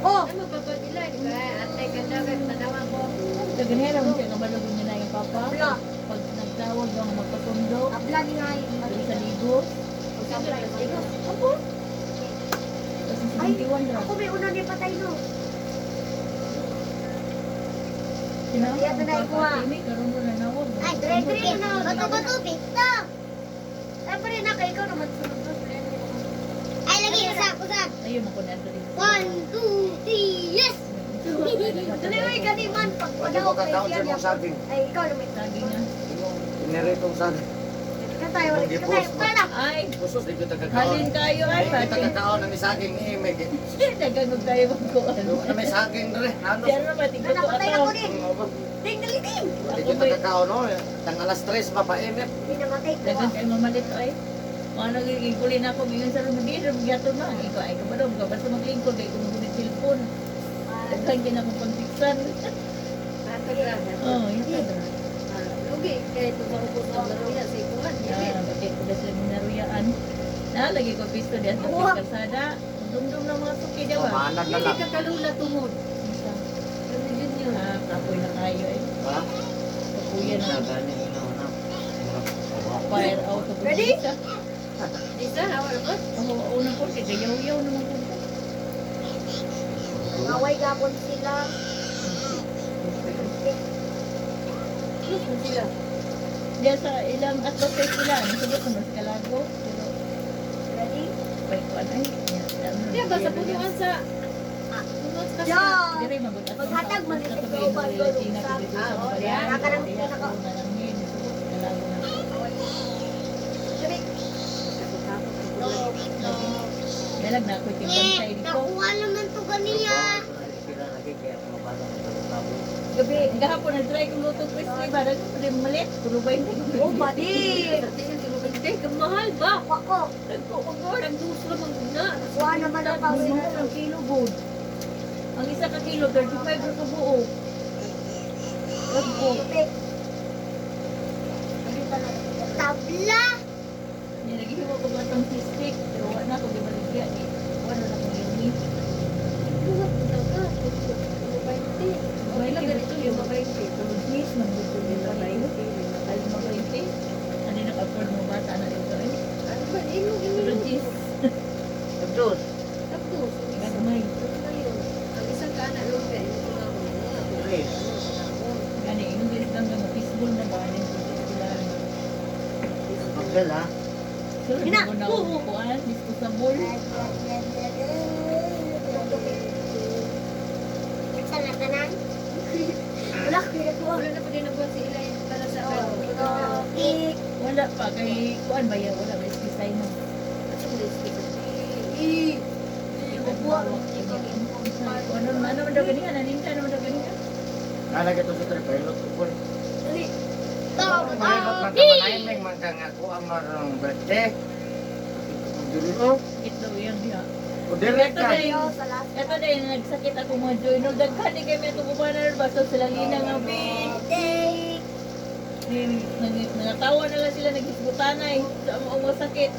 Oh! Ano ba ba nila? Atay ka dagat, tanawa ko. Daganera mo siya kabalagon niya na yung papa. Wala. Pag nagtawag ang magpatundo, Abla ni nga yun. doon sa ligo. Ako? Kasi Ay, 71 ra. ako may una ni patay no. Sinama Kaya ang tunay ko, ah. papa, karon ko na nawag. Ay, dire-dire na. Bato-bato, pista. Siyempre na, kay ikaw naman sunod-sunod. Ay, lagi, usap. Ayun mo ko na ito dito. 1, 2, 3, yes! Dali, uy, ganiman. Pag Pwede ko padaw kay kakaon siya sa mong saging. Ay, ikaw naman. Saging na. Iniritong saging. Katay, wala. Katay, para na. Ay, Usos, di kita kakaon. halin kayo ay Di kita pati. kakaon na may saging ni Ime. Nagagod tayo magkuhan. Doon na may saging na rin. Ano? Diyan na pati ko to Napatay ato. ako din. Ding, dali, ding. Di kita kakaon, no? Tang alas 3, mapainit. Hindi namatay ko. Dagan kayo mamalit ay. Mga nagigigulin ako ngayon sa lumagin, lumagyato na. Ikaw ay kabalong ka. Basta maglingkod ay kumugunit cellphone. Dagan kayo na kong pangtiksan. Ato ra. Oo, yun ka. Lugi, kaya ito marupot ang maruya sa ikuhan. Bakit ko na sila minaruyaan. Lagi ko pisto diyan sa Uwa. kalsada. Dumdum ng mga suki diba? Maanag na Hindi lang. ka kalula tungod. Ano yun yun? Kapoy na kayo eh. Ha? Kapuya na. Gani, ino, Fire out of Ready? isa. Isa, hawa na ba? Ako, unang ko, kaya yaw-yaw naman ko. Ngaway gapon sila. Ano sila? Diyan sa ilang advertise sila, nasagot naman sa Kalago. Pero, Ready? may kuan ay. Diyan ba sa punuan sa... Punuan sa kasi. Yeah. Dire mabutas. Maghatag man ito sa uban, yan. Nakarang dito na ka. Kalago na. Sabi, Dalag na ako itimbang sa dito. nakuha naman to kanila. Sila lagi kaya mga bata ng tabo. Gabi, gahapon nag-try kong luto crispy ba? Dahil ko rin malit. Tulubay na yung Oh, badi! Tingnan ko ba? Hindi, kamahal ba? Wako. Nagduso naman na. Kuha naman ang Tapos pawin. mo ng kilo good. Ang isa ka kilo, 35 ra ka buo. Ragpo. Tabla. Yan, naghihiwa ko ba itong fish stick? Pero wala na ako, di maligya. Wala na akong yumi. Wala ganito yung mabayti. Please, magbuto nila tayo. Alam mo ba ito? Ano yung naka-afford mo bata na ito rin? Ano ba? Ino, Pero jeez, Abdul. Tapos, gamay. ang isang kaana, lupa, yung mga Okay. Gani, English lang na fishbowl na ba? Ano yung sila? Abdul ha. So, hindi Gina, ko na oo. kukuhaan. Disposable. Saan na tanan? Wala ko ginagawa. Wala na pa din nabuhat si Ilay para sa Topic. Wala pa. Kay kuhaan ba yan? Wala ba ispisay mo? Ano man daw ganyan? Naninta naman daw ganyan? Nalagay ito sa tripilot ko po. Topic. Mahirap man ka manayaming man ka nga ko ang marong birthday. Abdul o. Ito yan diha. O direct ka. Ito din, nagsakit ako mga joy. Nung daghan ni kami ito kumanar ba? So sila lina nga bin. Nangatawa na lang sila, naghisbutanay. Sa mga sakit.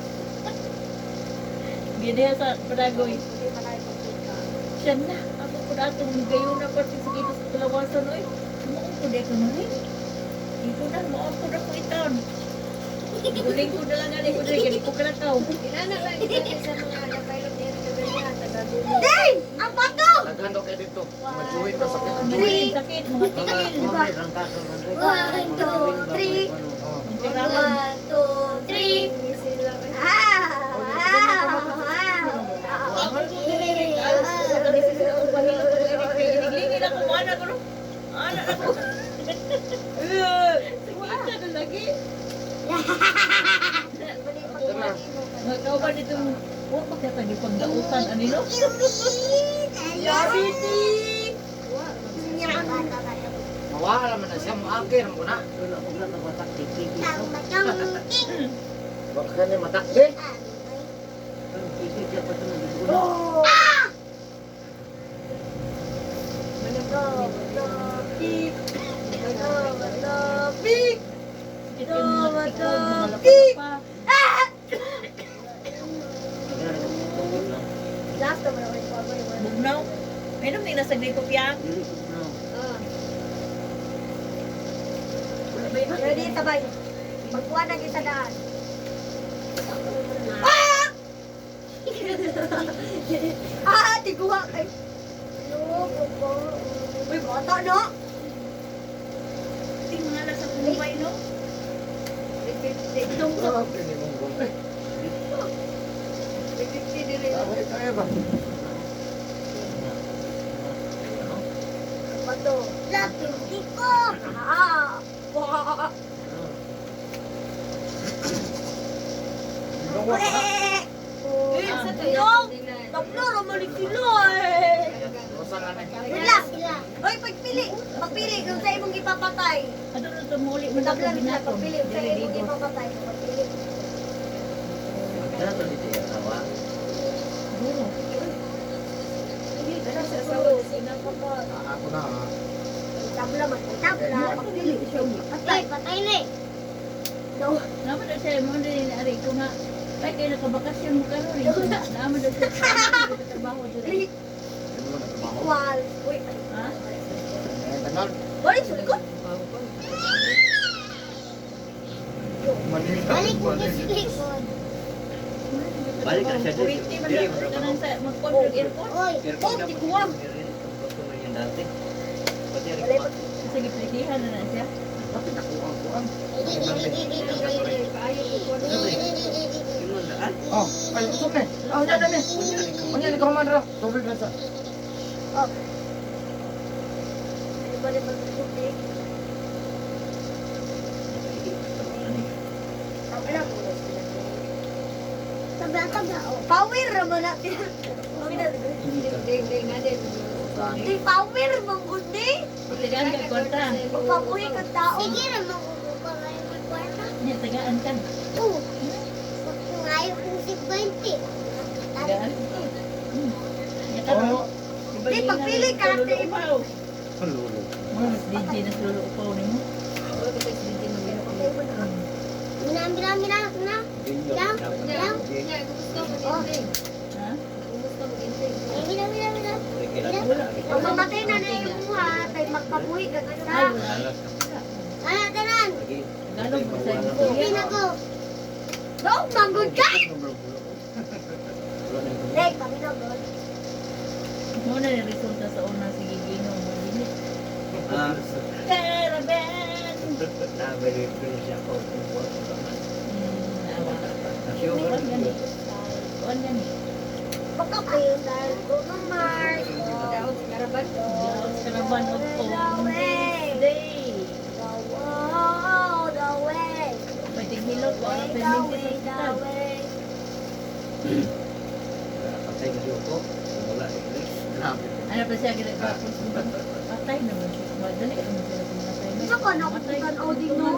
Giniha sa Paragoy. Siya na. Ako po na itong gayon na pati sa kita sa kalawasan. Oy, muong ko dito na rin. Dito na, muong ko na ko iton. Guling ko na lang nga ko dito. Ganit ko kalataw. Inana lang ito sa mga napilot niya sa ganyan, taga-dulo. Day! Ang bato! Nagano kayo dito. Majuhin na sakit. Ang galing, sakit, mga tigil. Ang kaso ng 1, 2, 3. Ang tiraman. 1, 2, 3. Sila, Ah! Lingin ako, anak ko. Anak ako. Sakita na lagi. Ikaw ba ditong, huwag pa kaya tayo pagdautan, anino? Mawala man na siya. Muakir mo na. Baka ni matakdi. Ito yung mga tikod, mga lapad pa. Bugnaw. Meron din nasa gripo piya. Ready, tabay. Pagkuha na kita daan. Tiguha kay. Uy, bata, no? Ting mga nasa buhay, no? Itong sa bato. Lapin, di ko. Tablo, ramalik sila eh. Sila. Oy, pagpili. Pagpili, kung sa imong ipapatay. Ano na tumuli mo na Tablan sila, kombinasyon? pagpili. Kung sa imong ipapatay. Pagpili. Duro. Ako na ha. Tabla man. Tabla. Pagpili. Patay, patay na eh. No. Naman daw siya, mga nilari ko nga. Ay, kayo nakabakasyon mo karoon. Naman daw siya, trabaho dito. Wal. Uy, Ha? Tagal. balik sa likod. Manila. Balik mo sa likod. Balik ka na siya, Kuriti man daw. Kanang sa mag-control airport. Oy, oh, tiguan. Yung dati. Pati rin Balik pa. Sige, plitihan na na siya. Bakit ako ang kuang? Yung daan. Oh, ay, usok na. Oh, yan na. Kunya, ikaw man raw. Tubig na sa. Balik mo sa likod. Tabla. Tabla, tabla. Oh, power naman natin. Ding-ding na din. saan. Di power, manggundi. Tagaan ka kwarta. Magpapuhi ka tao. Sige na, magkukuha ngayon ng kwarta. Niya, tagaan ka. Oo. Ngayon kung si 20. Tagaan. Niya ka. Oo. Di, pagpili ka, Lolo di. upaw. Lulo. Mga mas DJ na sa lolo upaw ni mo. Mina. Yang. Gusto mo din. Ha? Gusto mo din. Mina. Wala. Pag mamatay na na yung buha, tayo magpapuhi ka ka Ay, sa. wala. Ano, tanan? Tagalog mo sa iyo. Hindi na ko. No, manggod ka! Dek, kami na ko. Mo na yung resulta sa una sige ginong mo din. Ah, Caravan. na-verify siya ko kung wala naman. Kuan gani. Kuan gani. Baka pa yung dahil ko ng Mars. Daot sa karaban. Caravan of Home Day. The way. Pwede hilot ko ang The pending way, sa the hospital. way. Patay na siya ko. Wala English. Grabe. Ano pa siya ginagapos? Patay naman siya. Madali naman sila kung matay na. Isa ka na kung kan Odin, no?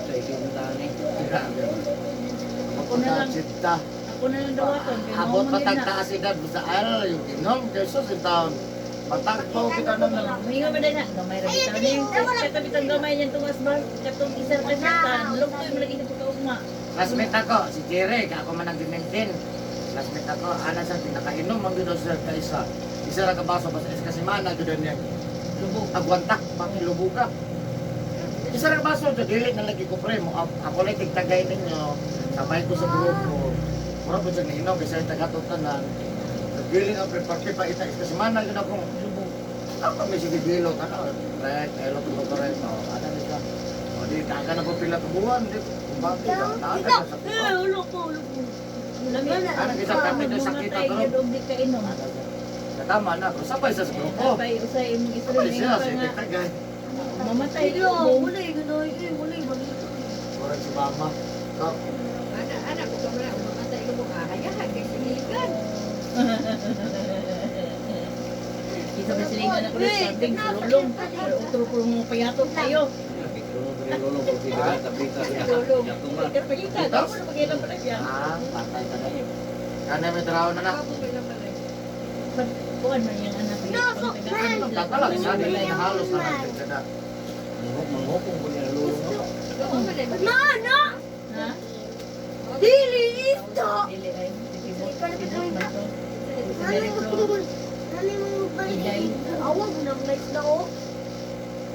Sa ikinuntahan eh. Grabe. Ako na lang. Sita. Ako na lang dawaton. Kaya Abot mo man patagtaas edad sa aral yung inom Jesus in town. Matagpo kita na lang. Mahinga ba din na? Gamay ra bitaw na yung katapitang gamay niyan tungas ba? Katong isa ka katan. Lugtoy mo lagi sa pagkaugma. Classmate ako, si Jerry, ako man nag-maintain. Classmate ako, ana sa pinakainom, ang gino sa kaisa. Isa ra ka baso, basta isa kasi mana, gino niya. Lubog. Agwantak, pakilubo ka. Isa ra ka baso, so dili na lagi ko pre mo. Ako lang tigtagay ninyo, sabay ko sa grupo. Mura po siya nainom, kasi tagatong tanan. Nagbiling ang pre-party pa ita, kasi mana, gino akong Lubog. ako may sige bilot, ano, right, elot ko to rin, no, ano nito. O di, taga na po pila ka buwan, di, kumbati ka, taga na sa buwan. Ulo ko. Lami. Ano, isa kami na sakita to. Yung di ka inom. Tama na, kung sabay sa grupo. Sabay usay imong isra Sabay siya, nga si nga. Tagay. Mamatay Yo, lubog. wala yung gano'n. Wala yung balito. Orang si Mama. Kap, Anak ko kamera. Umamatay ko mo kahayahan. Kaya sinigan. Isa ba silingan ako ng sabing sa lulong. Pero utro-utro mo payatot tayo. Lolo ko sila tapita siya. Lulong. Yakuma. Kaya pagkita, ako na pagkita pala siya. ah, patay ka na. Kana may trabaho na na. Ako pala pala. Kuhan man yung anak ko. Tatalag, sa nila yung halos na nagkada. Manghukong ko niya lolo mo. Ako pala. No! Ha? Dili ito! Dili ay. Sige mo. Ano Very yung close. Ano yung Igay. awag mo ng lights na oh.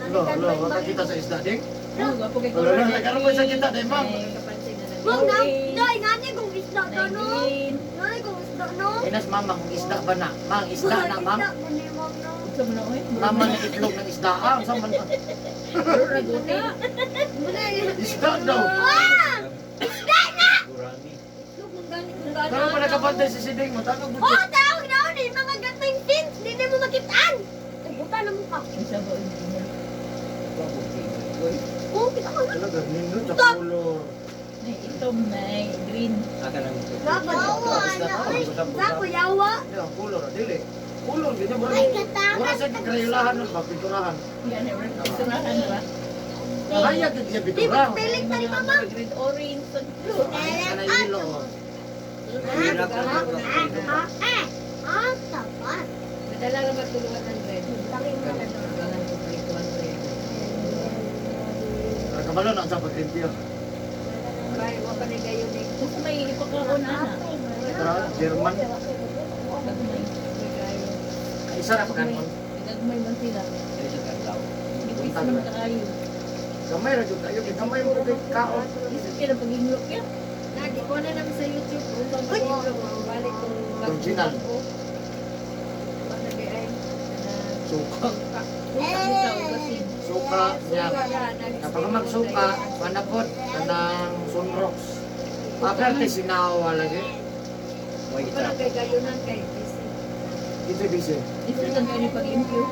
Lo, lo, wala kita sa isda, ding. Oh, gwapo kay Lo, lo, nagkaroon mo sa kita, ding, ma'am. Kapansin na lang. Mom, dahil ngani kung isda ka no? Nailin. Ngani kung isda no? Inas, mama, kung isda ba na? Mang, isda na, ma'am. Isda ko ni mom no? Gusto mo na oy. Mama na itlog ng isda. Ah, saan man? Pero naguti. Wala yun. Isda daw. Ah! Gurami. Look, mong galing mong Pero pa galing. nakapantay si Siding mo, tanong mo. Oh, tao na ni mga gatong tins, hindi mo makitaan. Ay, buta na mo ka. Isa ba yun? Oh, kita ko na. Talaga, nindot sa Stop! color. May itom, may green. Aka lang. Yawa, Zako, yawa. Yan, color, dili. Color, ganyan mo. Ay, katakas. Wala sa krayulahan nun ba, pinturahan. Yan, surahan ba? Kaya gid siya Di pintura. ba pilik na ni mama? Green, orange, and blue. Kana ilo. Tapat. Madala na matulungan ng red. Laki mo na to. Galang ko palituan ko yan. Para kabalo na sa paglimpyo. Kaya mo pa na gayon eh. Gusto may ipakaon, ana. Tara, German. Gagmay. Ay, isa na pagkanon. Gagmay man sila. Ipis man kaayo. Gamay ra jud kayo, gamay mo kay kaon. Isa kaya na pag-inlok yan. Lagi ko na naman sa YouTube. Kung pag-ibig mo, balik kong Original. Basta di ay. Suka. Bitaw kasi. Suka niya. Kapag magsuka, panapot kanang sunrocks. Aperte sinawa lagi. May Parang isa. kay gayonan kay busy. Ito busy. Isa lang kayo ni pag-impyo.